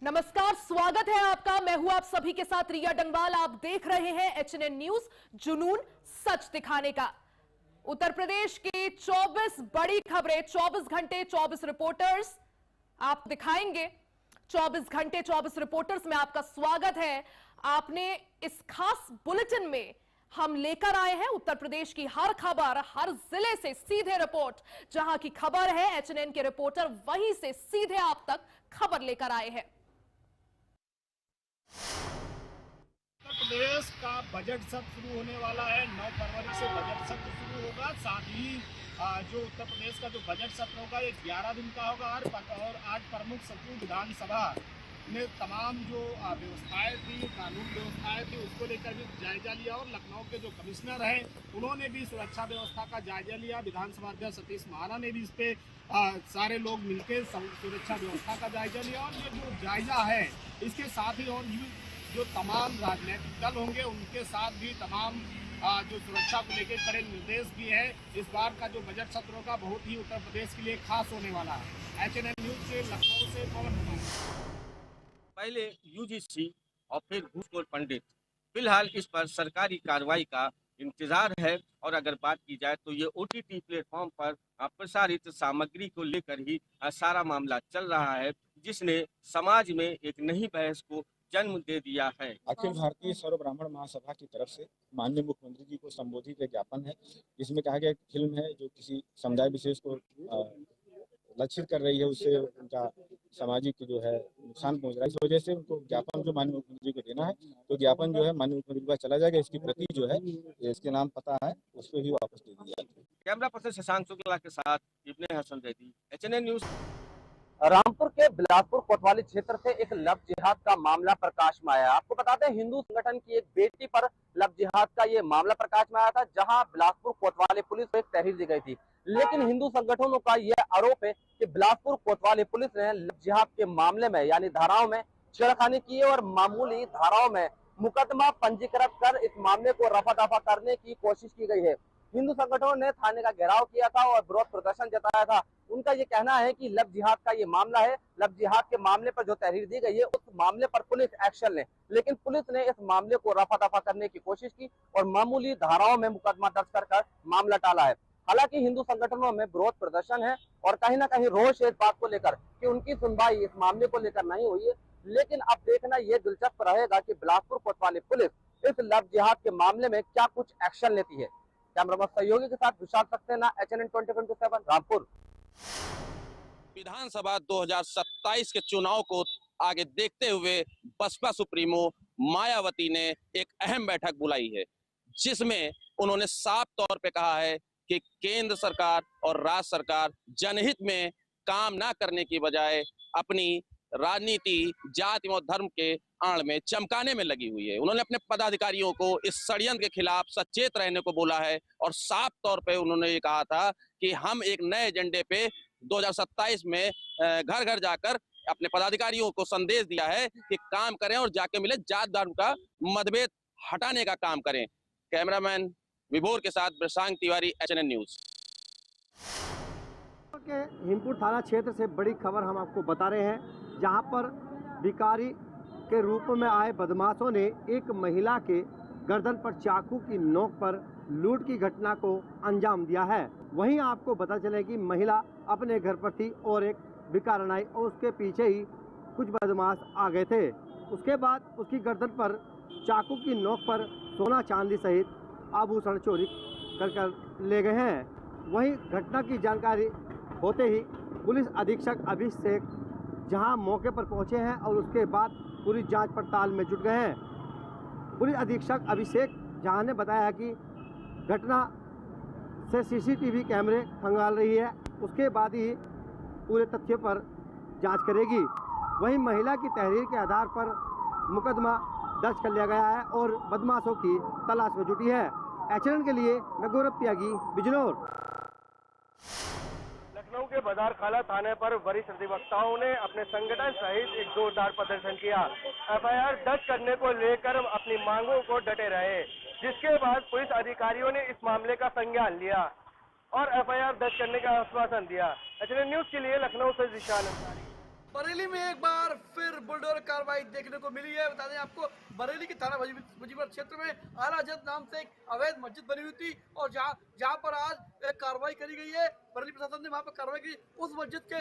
नमस्कार, स्वागत है आपका। मैं हूं आप सभी के साथ रिया डंगवाल। आप देख रहे हैं एचएनएन न्यूज, जुनून सच दिखाने का। उत्तर प्रदेश की 24 बड़ी खबरें, 24 घंटे 24 रिपोर्टर्स आप दिखाएंगे। 24 घंटे 24 रिपोर्टर्स में आपका स्वागत है। आपने इस खास बुलेटिन में हम लेकर आए हैं उत्तर प्रदेश की हर खबर, हर जिले से सीधे रिपोर्ट। जहां की खबर है एचएनएन के रिपोर्टर वहीं से सीधे आप तक खबर लेकर आए हैं। उत्तर प्रदेश का बजट सत्र शुरू होने वाला है। 9 फरवरी से बजट सत्र शुरू होगा। साथ ही जो उत्तर प्रदेश का जो बजट सत्र होगा ये 11 दिन का होगा। और आज प्रमुख सचिव विधानसभा ने तमाम जो व्यवस्थाएं थी, कानून व्यवस्थाएं थी, उसको लेकर भी जायजा लिया। और लखनऊ के जो कमिश्नर हैं उन्होंने भी सुरक्षा व्यवस्था का जायजा लिया। विधानसभा अध्यक्ष सतीश महाना ने भी इस पे सारे लोग मिलकर सुरक्षा व्यवस्था का जायजा लिया। और ये जो जायजा है इसके साथ ही और जो तमाम राजनीतिक दल होंगे उनके साथ भी तमाम जो सुरक्षा को लेकर कड़े निर्देश दिए हैं। इस बार का जो बजट सत्र होगा बहुत ही उत्तर प्रदेश के लिए खास होने वाला है। एचएनएन न्यूज से लखनऊ से पवन कुमार। पहले यूजीसी और फिर घूसखोर पंडित। फिलहाल इस पर सरकारी कार्रवाई का इंतजार है। और अगर बात की जाए तो ये ओटीटी प्लेटफॉर्म पर प्रसारित सामग्री को लेकर ही सारा मामला चल रहा है, जिसने समाज में एक नई बहस को जन्म दे दिया है। अखिल भारतीय सर्व ब्राह्मण महासभा की तरफ से माननीय मुख्यमंत्री जी को संबोधित एक ज्ञापन है। इसमें कहा गया फिल्म है जो किसी समुदाय विशेष को लक्षित कर रही है, उससे उनका सामाजिक जो है नुकसान पहुंच रहा है। इस वजह से उनको ज्ञापन जो माननीय मुख्यमंत्री को देना है, तो ज्ञापन जो है माननीय मुख्यमंत्री के पास चला जाएगा। इसकी प्रति जो है इसके नाम पता है उस पर भी वापस दे दी जाएगी। कैमरा पर्सन शशांक शुक्ला के साथ इब्ने हसन जैदी, एचएनएन न्यूज। रामपुर के बिलासपुर कोतवाली क्षेत्र से एक लव जिहाद का मामला प्रकाश में आया। आपको बताते हैं हिंदू संगठन की एक बेटी पर लव जिहाद का ये मामला प्रकाश में आया था, जहां बिलासपुर कोतवाली पुलिस को एक तहरीर दी गई थी। लेकिन हिंदू संगठनों का यह आरोप है कि बिलासपुर कोतवाली पुलिस ने लव जिहाद के मामले में यानी धाराओं में छेड़खानी की है और मामूली धाराओं में मुकदमा पंजीकृत कर इस मामले को रफा दफा करने की कोशिश की गई है। हिंदू संगठनों ने थाने का घेराव किया था और विरोध प्रदर्शन जताया था। उनका ये कहना है कि लव जिहाद का ये मामला है, लव जिहाद के मामले पर जो तहरीर दी गई है उस मामले पर पुलिस एक्शन ले। लेकिन पुलिस ने इस मामले को रफा दफा करने की कोशिश की और मामूली धाराओं में मुकदमा दर्ज कर मामला टाला है। हालांकि हिंदू संगठनों में विरोध प्रदर्शन है और कहीं ना कहीं रोष है इस बात को लेकर कि उनकी सुनवाई इस मामले को लेकर नहीं हुई है। लेकिन अब देखना यह दिलचस्प रहेगा कि बिलासपुर कोतवाली पुलिस इस लव जिहाद के मामले में क्या कुछ एक्शन लेती है। कैमरामैन सहयोगी के साथ विशाल सक्सेना, एचएनएन 24/7 रामपुर। विधानसभा 2027 के चुनाव को आगे देखते हुए बसपा सुप्रीमो मायावती ने एक अहम बैठक बुलाई है, जिसमें उन्होंने साफ तौर पे कहा है कि केंद्र सरकार और राज्य सरकार जनहित में काम ना करने की बजाय अपनी राजनीति जाति और धर्म के आड़ में चमकाने में लगी हुई है। उन्होंने अपने पदाधिकारियों को इस षड्यंत्र के खिलाफ सचेत रहने को बोला है और साफ तौर पे उन्होंने ये कहा था कि हम एक नए एजेंडे पे 2027 में घर घर जाकर अपने पदाधिकारियों को संदेश दिया है कि काम करें और जाके मिले जात धर्म का मतभेद हटाने का काम करें। कैमरामैन विभोर के साथ प्रशांत तिवारी, एचएनएन न्यूज। के हिमपुर थाना क्षेत्र से बड़ी खबर हम आपको बता रहे हैं, जहां पर भिखारी के रूप में आए बदमाशों ने एक महिला के गर्दन पर चाकू की नोक पर लूट की घटना को अंजाम दिया है। वहीं आपको पता चले कि महिला अपने घर पर थी और एक भिखारन आई और उसके पीछे ही कुछ बदमाश आ गए थे। उसके बाद उसकी गर्दन पर चाकू की नोक पर सोना चांदी सहित आभूषण चोरी कर ले गए हैं। वहीं घटना की जानकारी होते ही पुलिस अधीक्षक अभिषेक जहां मौके पर पहुंचे हैं और उसके बाद पूरी जांच पड़ताल में जुट गए हैं। पुलिस अधीक्षक अभिषेक जहां ने बताया कि घटना से सीसीटीवी कैमरे खंगाल रही है, उसके बाद ही पूरे तथ्य पर जांच करेगी। वहीं महिला की तहरीर के आधार पर मुकदमा दर्ज कर लिया गया है और बदमाशों की तलाश में जुटी है। एचएनएन के लिए मैं गौरव त्यागी, बिजनौर। लखनऊ के बाजार खाला थाने पर वरिष्ठ अधिवक्ताओं ने अपने संगठन सहित एक जोरदार प्रदर्शन किया। एफआईआर दर्ज करने को लेकर अपनी मांगों को डटे रहे, जिसके बाद पुलिस अधिकारियों ने इस मामले का संज्ञान लिया और एफआईआर दर्ज करने का आश्वासन दिया। एचएनएन न्यूज के लिए लखनऊ से विशाल अंसारी। बरेली में एक बार फिर बुलडोजर कार्रवाई देखने को मिली है। बता दें आपको, बरेली के थाना मुजीबर क्षेत्र में आला हजरत नाम से एक अवैध मस्जिद बनी हुई थी और जहां पर आज एक कार्रवाई करी गई है। बरेली प्रशासन ने वहां पर कार्रवाई की। उस मस्जिद के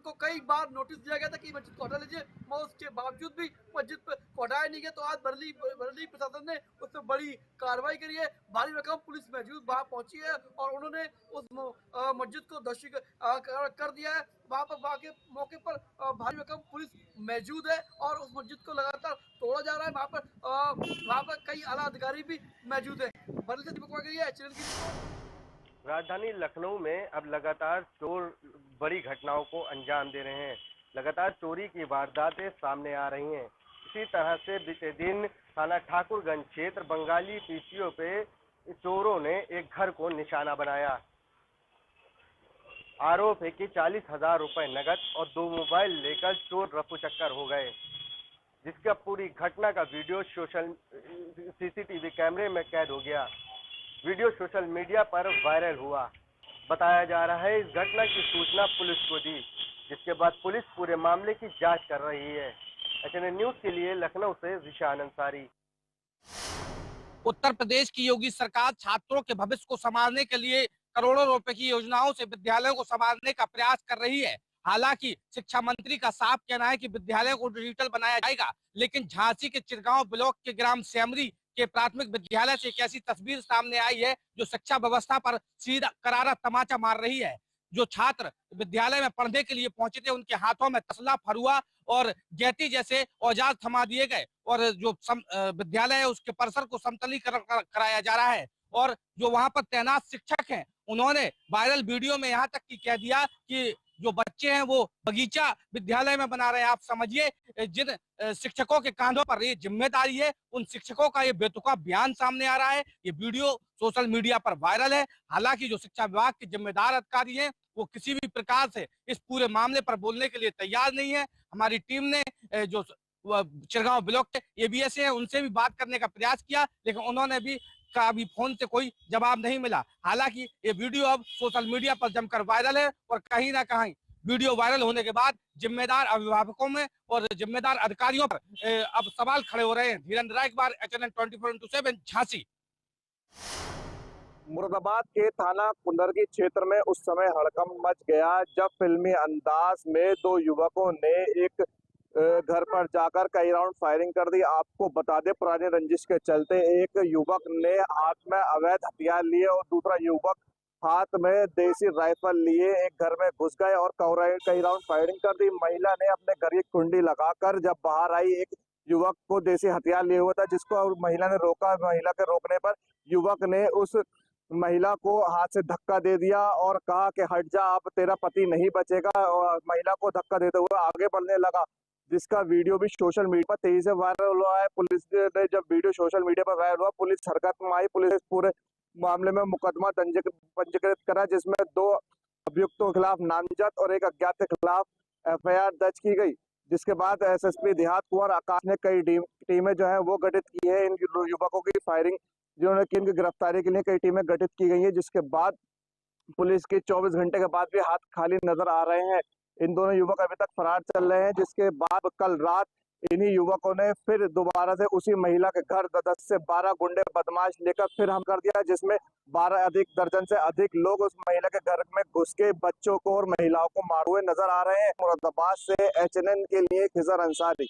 को कई बार नोटिस दिया गया था कि मस्जिद को हटा लीजिए, मगर उसके बावजूद भी मस्जिद को हटाया नहीं गया। तो आज बरेली प्रशासन ने उस पर बड़ी कार्रवाई करी है। भारी रकम पुलिस मौजूद वहां पहुंची है और उन्होंने उस मस्जिद को ध्वस्त कर दिया है। वहां पर मौके पर भारी रकम पुलिस मौजूद है और उस मस्जिद को लगातार तोड़ा जा रहा है। वहां पर कई आला अधिकारी भी मौजूद है। बरेली से दीपक वाघेला है, चैनल की। राजधानी लखनऊ में अब लगातार चोर बड़ी घटनाओं को अंजाम दे रहे हैं। लगातार चोरी की वारदातें सामने आ रही हैं। इसी तरह से बीते दिन थाना ठाकुरगंज क्षेत्र बंगाली पीसीओ पे चोरों ने एक घर को निशाना बनाया। आरोप है कि 40,000 रुपए नकद और 2 मोबाइल लेकर चोर रफू चक्कर हो गए, जिसका पूरी घटना का वीडियो सीसीटीवी कैमरे में कैद हो गया। वीडियो सोशल मीडिया पर वायरल हुआ। बताया जा रहा है इस घटना की सूचना पुलिस को दी, जिसके बाद पुलिस पूरे मामले की जांच कर रही है। एचएनएन न्यूज के लिए लखनऊ से जिशान अंसारी। उत्तर प्रदेश की योगी सरकार छात्रों के भविष्य को संभालने के लिए करोड़ों रुपए की योजनाओं से विद्यालयों को संभालने का प्रयास कर रही है। हालांकि शिक्षा मंत्री का साफ कहना है कि विद्यालयों को डिजिटल बनाया जाएगा, लेकिन झांसी के चिरगांव ब्लॉक के ग्राम सेमरी के प्राथमिक विद्यालय से एक ऐसी तस्वीर सामने आई है जो शिक्षा व्यवस्था पर सीधा करारा तमाचा मार रही है। जो छात्र विद्यालय में पढ़ने के लिए पहुंचे थे, उनके हाथों में तसला, फरुआ और गैती जैसे औजार थमा दिए गए और जो विद्यालय है उसके परिसर को समतलीकरण कराया जा रहा है। और जो वहां पर तैनात शिक्षक हैं, उन्होंने वायरल वीडियो में यहाँ तक कि कह दिया कि जो बच्चे हैं वो बगीचा विद्यालय में बना रहे हैं। आप समझिए, जिन शिक्षकों के कांधों पर ये जिम्मेदारी है, उन शिक्षकों का ये बेतुका बयान सामने आ रहा है। ये वीडियो सोशल मीडिया पर वायरल है। हालांकि जो शिक्षा विभाग के जिम्मेदार अधिकारी हैं, वो किसी भी प्रकार से इस पूरे मामले पर बोलने के लिए तैयार नहीं है। हमारी टीम ने जो चिरगांव ब्लॉक के एबीएस हैं, उनसे भी बात करने का प्रयास किया, लेकिन उन्होंने भी अभी फोन से कोई जवाब नहीं मिला। हालांकि ये वीडियो अब सोशल मीडिया पर जमकर वायरल है और कहीं ना कहीं वीडियो वायरल होने के बाद जिम्मेदार अभिभावकों में और जिम्मेदार अधिकारियों पर अब सवाल खड़े हो रहे हैं। Dhirendra Raikabar, HNN 24x7, Jhansi. मुरादाबाद के थाना कुंदरगी क्षेत्र में उस समय हड़कंप मच गया जब फिल्मी अंदाज में 2 युवकों ने एक घर पर जाकर कई राउंड फायरिंग कर दी। आपको बता दें, पुराने रंजिश के चलते एक युवक ने हाथ में अवैध हथियार लिए और दूसरा युवक हाथ में देसी राइफल लिए एक घर में घुस गए और कई राउंड फायरिंग कर दी। महिला ने अपने घर की कुंडी लगाकर जब बाहर आई, एक युवक को देसी हथियार लिए हुआ था, जिसको महिला ने रोका। महिला के रोकने पर युवक ने उस महिला को हाथ से धक्का दे दिया और कहा कि हट जा, अब तेरा पति नहीं बचेगा, और महिला को धक्का देते हुए आगे बढ़ने लगा, जिसका वीडियो भी सोशल मीडिया पर तेजी से वायरल हुआ है। पुलिस ने जब वीडियो सोशल मीडिया पर वायरल हुआ, पुलिस हरकत में आई। पुलिस पूरे मामले में मुकदमा पंजीकृत करा, जिसमें 2 अभियुक्तों के खिलाफ नामजद और एक अज्ञात के खिलाफ एफआईआर दर्ज की गई। जिसके बाद एसएसपी देहात कुंवर आकाश ने कई टीमें जो है वो गठित की है। इन युवकों की फायरिंग जिन्होंने की, इनकी गिरफ्तारी के लिए कई टीमें गठित की गई है। जिसके बाद पुलिस के 24 घंटे के बाद भी हाथ खाली नजर आ रहे हैं। इन दोनों युवक अभी तक फरार चल रहे हैं। जिसके बाद कल रात इन्हीं युवकों ने फिर दोबारा से उसी महिला के घर 10 से 12 गुंडे बदमाश लेकर फिर हम कर दिया, जिसमें 12 दर्जन से अधिक लोग उस महिला के घर में घुस के बच्चों को और महिलाओं को मारे हुए नजर आ रहे हैं। मुरादाबाद से एचएनएन के लिए खिजर अंसारी।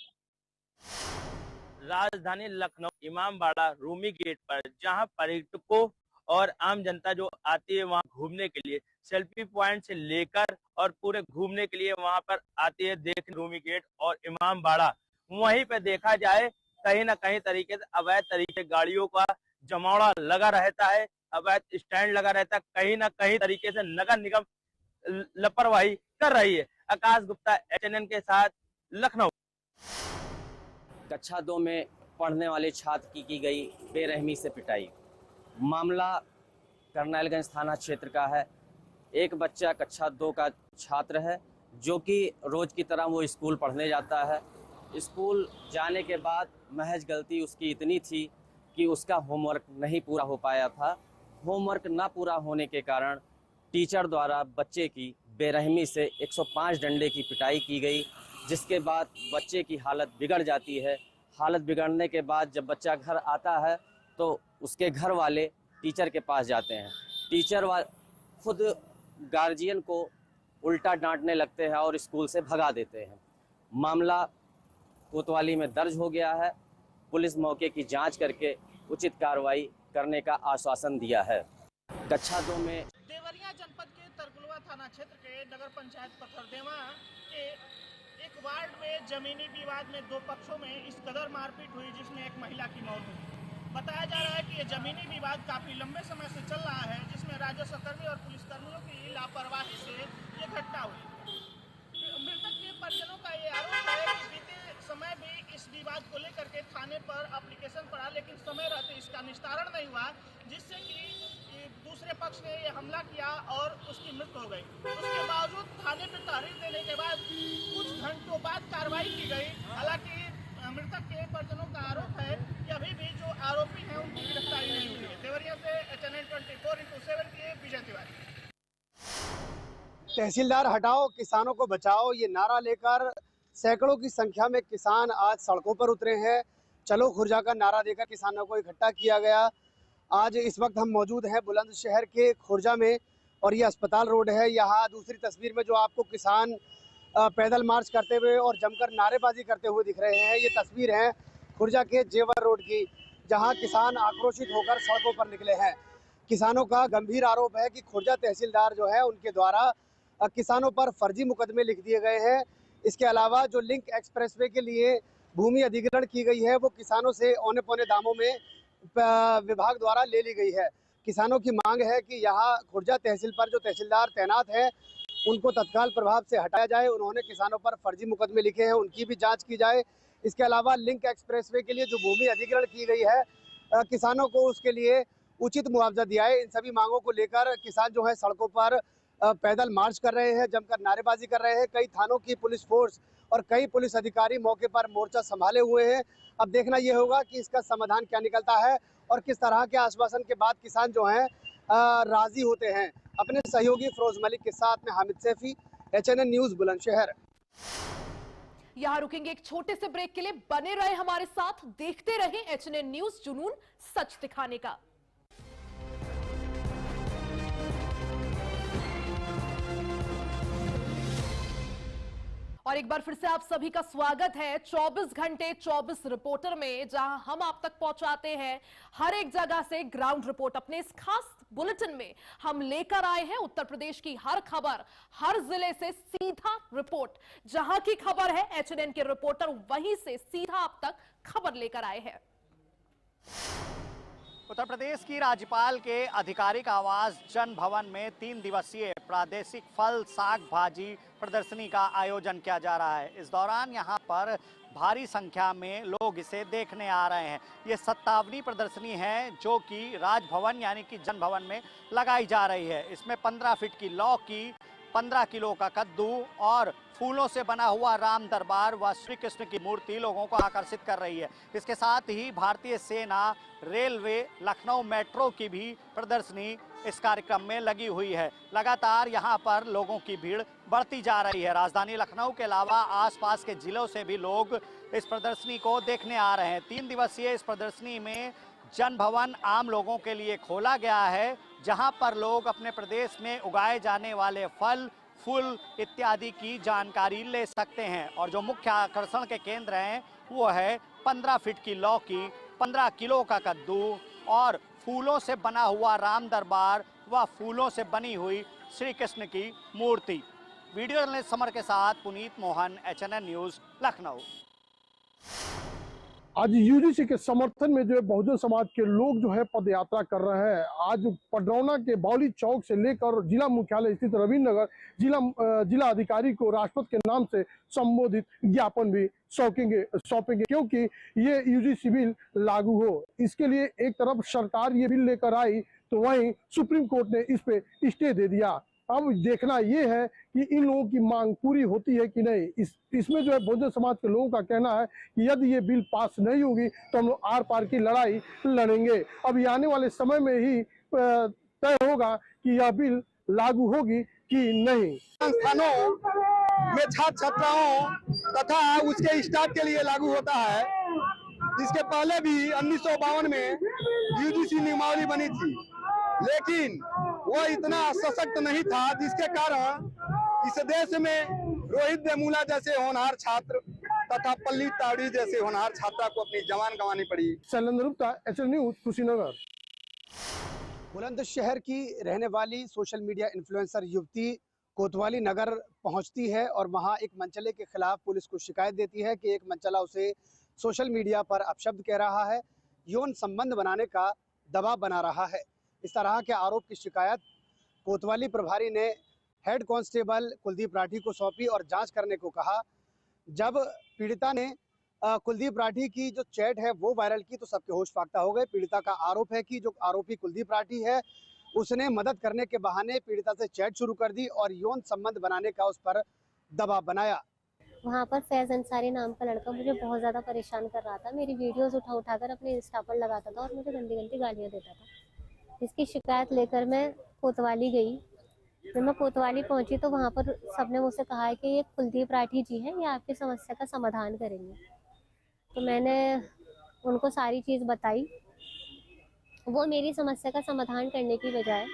राजधानी लखनऊ इमामबाड़ा रूमी गेट पर, जहां पर्यटकों और आम जनता जो आती है वहां घूमने के लिए, सेल्फी पॉइंट से लेकर और पूरे घूमने के लिए वहां पर आती है देख रूमी गेट और इमामबाड़ा। वहीं पे देखा जाए कहीं ना कहीं तरीके से अवैध तरीके गाड़ियों का जमावड़ा लगा रहता है, अवैध स्टैंड लगा रहता है। कहीं ना कहीं तरीके से नगर निगम लापरवाही कर रही है। आकाश गुप्ता, एचएनएन के साथ, लखनऊ। कक्षा 2 में पढ़ने वाले छात्र की गई बेरहमी से पिटाई। मामला करनाइलगंज थाना क्षेत्र का है। एक बच्चा कक्षा 2 का छात्र है, जो कि रोज़ की तरह वो स्कूल पढ़ने जाता है। स्कूल जाने के बाद महज गलती उसकी इतनी थी कि उसका होमवर्क नहीं पूरा हो पाया था। होमवर्क ना पूरा होने के कारण टीचर द्वारा बच्चे की बेरहमी से 105 डंडे की पिटाई की गई। जिसके बाद बच्चे की हालत बिगड़ जाती है। हालत बिगड़ने के बाद जब बच्चा घर आता है तो उसके घर वाले टीचर के पास जाते हैं। टीचर खुद गार्जियन को उल्टा डांटने लगते हैं और स्कूल से भगा देते हैं। मामला कोतवाली में दर्ज हो गया है। पुलिस मौके की जांच करके उचित कार्रवाई करने का आश्वासन दिया है। कक्षा 2 में देवरिया जनपद के तरकुलवा थाना क्षेत्र के नगर पंचायत पथरदेवा के एक वार्ड में जमीनी विवाद में दो पक्षों में इस कदर मारपीट हुई जिसमें एक महिला की मौत हुई। बताया जा रहा है कि ये जमीनी विवाद काफी लंबे समय से चल रहा है, जिसमें राजस्व कर्मी और पुलिसकर्मियों की लापरवाही से ये घटना हुई। मृतक के परिजनों का ये आरोप है कि बीते समय भी इस विवाद को लेकर के थाने पर एप्लीकेशन पड़ा, लेकिन समय रहते इसका निस्तारण नहीं हुआ, जिससे कि दूसरे पक्ष ने ये हमला किया और उसकी मृत्यु हो गई। उसके बावजूद थाने पर तहरीर देने के बाद कुछ घंटों बाद कार्रवाई की गई। हालांकि मृतक के परिजनों का आरोप है कि अभी भी जो आरोपी हैं उनकी गिरफ्तारी नहीं हुई है। देवरिया से HNN 24/7 के विजय तिवारी। तहसीलदार हटाओ किसानों को बचाओ, ये नारा लेकर सैकड़ों की संख्या में किसान आज सड़कों पर उतरे हैं। चलो खुर्जा का नारा देकर किसानों को इकट्ठा किया गया। आज इस वक्त हम मौजूद हैं बुलंदशहर के खुर्जा में और ये अस्पताल रोड है। यहाँ दूसरी तस्वीर में जो आपको किसान पैदल मार्च करते हुए और जमकर नारेबाजी करते हुए दिख रहे हैं, ये तस्वीर है खुर्जा के जेवर रोड की, जहाँ किसान आक्रोशित होकर सड़कों पर निकले हैं। किसानों का गंभीर आरोप है कि खुर्जा तहसीलदार जो है उनके द्वारा किसानों पर फर्जी मुकदमे लिख दिए गए हैं। इसके अलावा जो लिंक एक्सप्रेसवे के लिए भूमि अधिग्रहण की गई है वो किसानों से औने पौने दामों में विभाग द्वारा ले ली गई है। किसानों की मांग है कि यहाँ खुर्जा तहसील पर जो तहसीलदार तैनात है उनको तत्काल प्रभाव से हटाया जाए। उन्होंने किसानों पर फर्जी मुकदमे लिखे हैं, उनकी भी जांच की जाए। इसके अलावा लिंक एक्सप्रेसवे के लिए जो भूमि अधिग्रहण की गई है किसानों को उसके लिए उचित मुआवजा दिया है। इन सभी मांगों को लेकर किसान जो है सड़कों पर पैदल मार्च कर रहे हैं, जमकर नारेबाजी कर रहे हैं। कई थानों की पुलिस फोर्स और कई पुलिस अधिकारी मौके पर मोर्चा संभाले हुए हैं। अब देखना यह होगा कि इसका समाधान क्या निकलता है और किस तरह के आश्वासन के बाद किसान जो हैं राजी होते हैं। अपने सहयोगी फिरोज मलिक के साथ में हामिद सैफी, HNN न्यूज़ बुलंदशहर। यहाँ रुकेंगे एक छोटे से ब्रेक के लिए, बने रहे हमारे साथ, देखते रहे HNN न्यूज़, जुनून सच दिखाने का। और एक बार फिर से आप सभी का स्वागत है 24 घंटे 24 रिपोर्टर में, जहां हम आप तक पहुंचाते हैं हर एक जगह से ग्राउंड रिपोर्ट। अपने इस खास बुलेटिन में हम लेकर आए हैं उत्तर प्रदेश की हर खबर, हर जिले से सीधा रिपोर्ट। जहां की खबर है HNN के रिपोर्टर वहीं से सीधा आप तक खबर लेकर आए हैं। उत्तर प्रदेश की राज्यपाल के आधिकारिक आवास जन भवन में 3 दिवसीय प्रादेशिक फल साग भाजी प्रदर्शनी का आयोजन किया जा रहा है। इस दौरान यहां पर भारी संख्या में लोग इसे देखने आ रहे हैं। ये 57वीं प्रदर्शनी है जो कि राजभवन यानी कि जन भवन में लगाई जा रही है। इसमें 15 फीट की लौकी, 15 किलो का कद्दू और फूलों से बना हुआ राम दरबार व श्री कृष्ण की मूर्ति लोगों को आकर्षित कर रही है। इसके साथ ही भारतीय सेना, रेलवे, लखनऊ मेट्रो की भी प्रदर्शनी इस कार्यक्रम में लगी हुई है। लगातार यहां पर लोगों की भीड़ बढ़ती जा रही है। राजधानी लखनऊ के अलावा आसपास के जिलों से भी लोग इस प्रदर्शनी को देखने आ रहे हैं। 3 दिवसीय इस प्रदर्शनी में जन भवन आम लोगों के लिए खोला गया है, जहां पर लोग अपने प्रदेश में उगाए जाने वाले फल, फूल इत्यादि की जानकारी ले सकते हैं। और जो मुख्य आकर्षण के केंद्र हैं वो है 15 फीट की लौकी, 15 किलो का कद्दू और फूलों से बना हुआ राम दरबार व फूलों से बनी हुई श्री कृष्ण की मूर्ति। वीडियो जर्नलिस्ट समर के साथ पुनीत मोहन, HNN न्यूज़, लखनऊ। आज यूजीसी के समर्थन में जो है बहुजन समाज के लोग जो है पद यात्रा कर रहे हैं। आज पडरौना के बावली चौक से लेकर जिला मुख्यालय स्थित रवींद्र नगर जिला अधिकारी को राष्ट्रपति के नाम से संबोधित ज्ञापन भी सौंपेंगे क्योंकि ये यूजीसी बिल लागू हो। इसके लिए एक तरफ सरकार ये बिल लेकर आई तो वहीं सुप्रीम कोर्ट ने इस पे स्टे दे दिया। अब देखना ये है कि इन लोगों की मांग पूरी होती है कि नहीं। इसमें जो है बहुजन समाज के लोगों का कहना है कि यदि ये बिल पास नहीं होगी तो हम लोग आर पार की लड़ाई लड़ेंगे। अब ये आने वाले समय में ही तय होगा कि यह बिल लागू होगी कि नहीं। संस्थानों में छात्र छात्राओं तथा उसके स्टाफ के लिए लागू होता है। इसके पहले भी 1952 में यूजीसी नियमावली बनी थी, लेकिन वो इतना सशक्त नहीं था, जिसके कारण इस देश में रोहित वेमुला जैसे होनहार छात्र तथा पल्लवी तावड़ी जैसे होनहार छात्रा को अपनी जान गंवानी पड़ी। Shailendra Gupta, HN news, Kushinagar. बुलंदशहर की रहने वाली सोशल मीडिया इन्फ्लुएंसर युवती कोतवाली नगर पहुंचती है और वहां एक मनचले के खिलाफ पुलिस को शिकायत देती है कि एक मनचला उसे सोशल मीडिया पर अपशब्द कह रहा है, यौन संबंध बनाने का दबाव बना रहा है। इस तरह के आरोप की शिकायत कोतवाली प्रभारी ने हेड कांस्टेबल कुलदीप राठी को सौंपी और जांच करने को कहा। जब पीड़िता ने कुलदीप राठी की जो चैट है वो वायरल की तो सबके होश फाख्ता हो गए। पीड़िता का आरोप है कि जो आरोपी कुलदीप राठी है उसने मदद करने के बहाने पीड़िता से चैट शुरू कर दी और यौन संबंध बनाने का उस पर दबाव बनाया। वहाँ पर फैज़ अंसारी नाम का लड़का मुझे बहुत ज़्यादा परेशान कर रहा था, मेरी वीडियोस उठा कर अपने इंस्टा पर लगाता था और मुझे गंदी गंदी गालियाँ देता था। इसकी शिकायत लेकर मैं कोतवाली गई। जब मैं कोतवाली पहुँची तो वहाँ पर सबने मुझसे कहा है कि ये कुलदीप राठी जी हैं, ये आपकी समस्या का समाधान करेंगे। तो मैंने उनको सारी चीज़ बताई। वो मेरी समस्या का समाधान करने की बजाय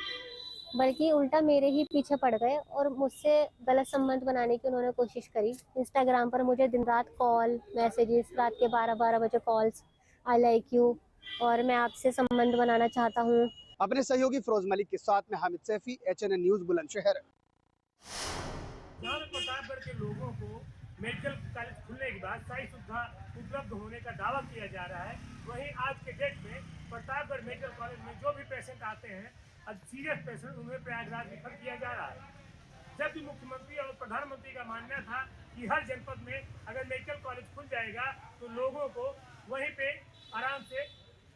बल्कि उल्टा मेरे ही पीछे पड़ गए और मुझसे गलत संबंध बनाने की उन्होंने कोशिश करी। इंस्टाग्राम पर मुझे दिन रात कॉल, मैसेजेस, रात के 12-12 बजे कॉल्स, आई लाइक यू और मैं आपसे संबंध बनाना चाहता हूँ। अपने सहयोगी फिरोज मलिक के साथ में हामिद सैफी, एचएनएन न्यूज, बुलंदशहर। प्रतापगढ़ के लोगों को मेडिकल कॉलेज खुलने के बाद सारी सुविधा उपलब्ध होने का दावा किया जा रहा है। वहीं आज के डेट में प्रतापगढ़ मेडिकल कॉलेज में जो भी पेशेंट आते हैं, सीरियस पेशेंट, उन्हें प्रयागराज रेफर किया जा रहा है। जबकि मुख्यमंत्री और प्रधानमंत्री का मानना था कि हर जनपद में अगर मेडिकल कॉलेज खुल जाएगा तो लोगों को वहीं पे आराम से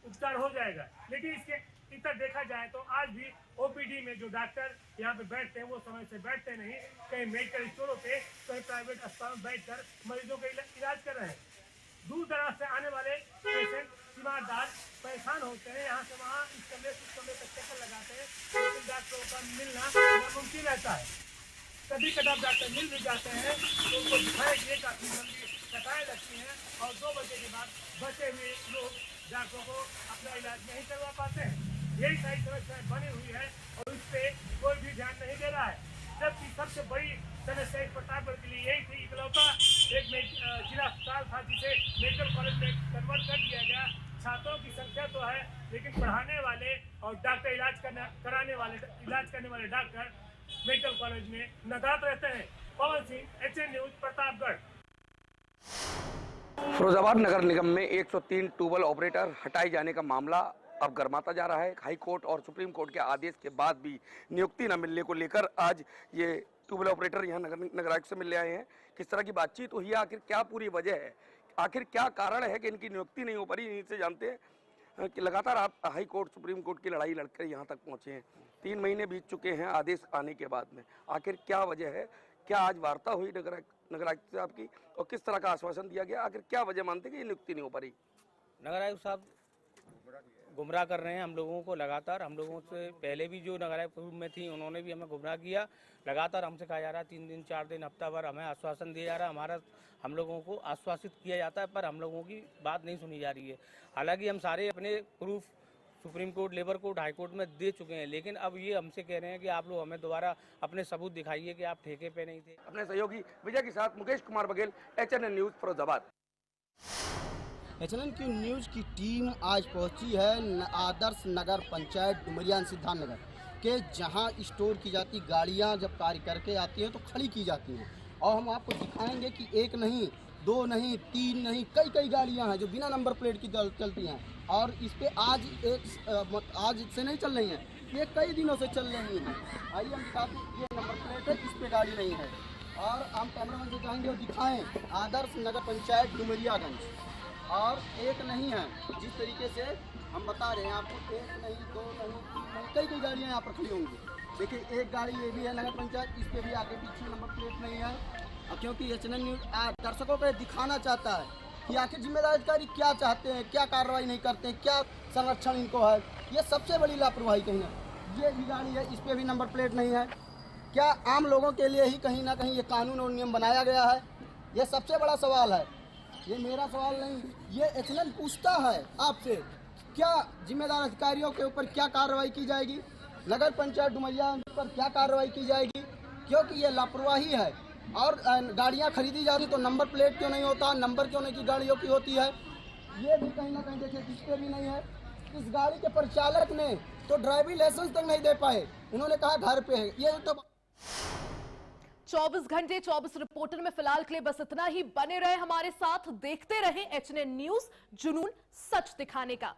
उपचार हो जाएगा। लेकिन इसके इतर देखा जाए तो आज भी ओपीडी में जो डॉक्टर यहाँ पे बैठते हैं वो समय से बैठते नहीं, कहीं मेडिकल स्टोरों पे, कहीं प्राइवेट अस्पतालों में बैठकर मरीजों का इलाज कर रहे हैं। दूर दराज से आने वाले पेशेंट तीमारदार परेशान होते हैं, यहाँ से वहाँ इस कमरे तक चक्कर लगाते हैं, लेकिन डॉक्टरों का मिलना नामुमकिन रहता है। कभी कदार डॉक्टर मिल भी जाते हैं तो उनको दिखाई के काफ़ी लंबी कतारें लगती हैं और 2 बजे के बाद बचे हुए लोग डॉक्टरों को अपना इलाज नहीं करवा पाते हैं। यही सारी समस्याएं बनी हुई है और इस पर कोई भी ध्यान नहीं दे रहा है। जबकि सबसे बड़ी समस्या इस प्रतापगढ़ के लिए यही थी, इकलौता एक जिला अस्पताल था जिसे मेडिकल कॉलेज में कन्वर्ट कर दिया गया। छात्रों की संख्या तो है लेकिन पढ़ाने वाले और डॉक्टर इलाज करने वाले डॉक्टर मेडिकल कॉलेज में नदारत रहते हैं। Pawan Singh, HN news, Pratapgarh. फिरोजाबाद नगर निगम में 103 ट्यूबवेल ऑपरेटर हटाए जाने का मामला अब गर्माता जा रहा है। हाई कोर्ट और सुप्रीम कोर्ट के आदेश के बाद भी नियुक्ति न मिलने को लेकर आज ये ट्यूबवेल ऑपरेटर यहाँ नगर आयुक्त से मिलने आए हैं। किस तरह की बातचीत हुई है, आखिर क्या पूरी वजह है, आखिर क्या कारण है कि इनकी नियुक्ति नहीं हो पा रही। इनसे जानते हैं कि लगातार आप हाई कोर्ट सुप्रीम कोर्ट की लड़ाई लड़कर यहाँ तक पहुँचे हैं, 3 महीने बीत चुके हैं आदेश आने के बाद में, आखिर क्या वजह है, क्या आज वार्ता हुई नगर आयुक्त से आपकी और किस तरह का आश्वासन दिया गया, आखिर क्या वजह मानते कि ये नियुक्ति नहीं हो पा रही। नगर आयुक्त साहब गुमराह कर रहे हैं हम लोगों को लगातार। हम लोगों से पहले भी जो नगर आयुक्त में थी उन्होंने भी हमें गुमराह किया। लगातार हमसे कहा जा रहा है 3 दिन 4 दिन हफ्ता भर हमें आश्वासन दिया जा रहा है, हम लोगों को आश्वासित किया जाता है पर हम लोगों की बात नहीं सुनी जा रही है। हालांकि हम सारे अपने proof supreme court, labour court, high court में दे चुके हैं, लेकिन अब ये हमसे कह रहे हैं कि आप लोग हमें दोबारा अपने सबूत दिखाइए कि आप ठेके पे नहीं थे। अपने सहयोगी विजय के साथ Mukesh Kumar Baghel, HNN news, Firozabad. HNN की न्यूज़ की टीम आज पहुंची है आदर्श नगर पंचायत डुमरिया सिद्धार्थ नगर के, जहां स्टोर की जाती गाड़ियां जब कार्य करके आती हैं तो खड़ी की जाती हैं और हम आपको दिखाएंगे कि 1 नहीं, 2 नहीं, 3 नहीं, कई गाड़ियां हैं जो बिना नंबर प्लेट की चलती हैं और इस पे आज से नहीं चल रही हैं, ये कई दिनों से चल रही हैं। आइए हम दिखाते हैं, ये नंबर प्लेट है, इस पे गाड़ी नहीं है और हम कैमरामैन से चाहेंगे और दिखाएँ आदर्श नगर पंचायत डुमरियागंज। और 1 नहीं है, जिस तरीके से हम बता रहे हैं आपको, 1 नहीं, 2 नहीं, 3 नहीं, कई गाड़ियाँ यहाँ पर खड़ी होंगी। देखिए एक गाड़ी ये भी है नगर पंचायत, इस पर भी आगे पीछे नंबर प्लेट नहीं है। अब क्योंकि एचएनएन न्यूज़ दर्शकों को दिखाना चाहता है कि आखिर जिम्मेदार अधिकारी क्या चाहते हैं, क्या कार्रवाई नहीं करते हैं, क्या संरक्षण इनको है। ये सबसे बड़ी लापरवाही कहीं है। ये भी गाड़ी है, इस पर भी नंबर प्लेट नहीं है, क्या आम लोगों के लिए ही कहीं ना कहीं ये कानून और नियम बनाया गया है? ये सबसे बड़ा सवाल है। ये मेरा सवाल नहीं, ये एचएनएन पूछता है आपसे, क्या जिम्मेदार अधिकारियों के ऊपर क्या कार्रवाई की जाएगी, नगर पंचायत डुमरिया पर क्या कार्रवाई की जाएगी, क्योंकि ये लापरवाही है। और गाड़ियां खरीदी जाती तो नंबर प्लेट क्यों नहीं होता, नंबर क्यों नहीं की गाड़ियों की होती है, ये भी कहीं ना कहीं देखिए किस पे भी नहीं है। इस गाड़ी के परिचालक ने तो ड्राइविंग लाइसेंस तक नहीं दे पाए, उन्होंने कहा घर पे है। ये तो 24 घंटे 24 रिपोर्टर में फिलहाल के लिए बस इतना ही। बने रहे हमारे साथ, देखते रहे एचएनएन न्यूज, जुनून सच दिखाने का।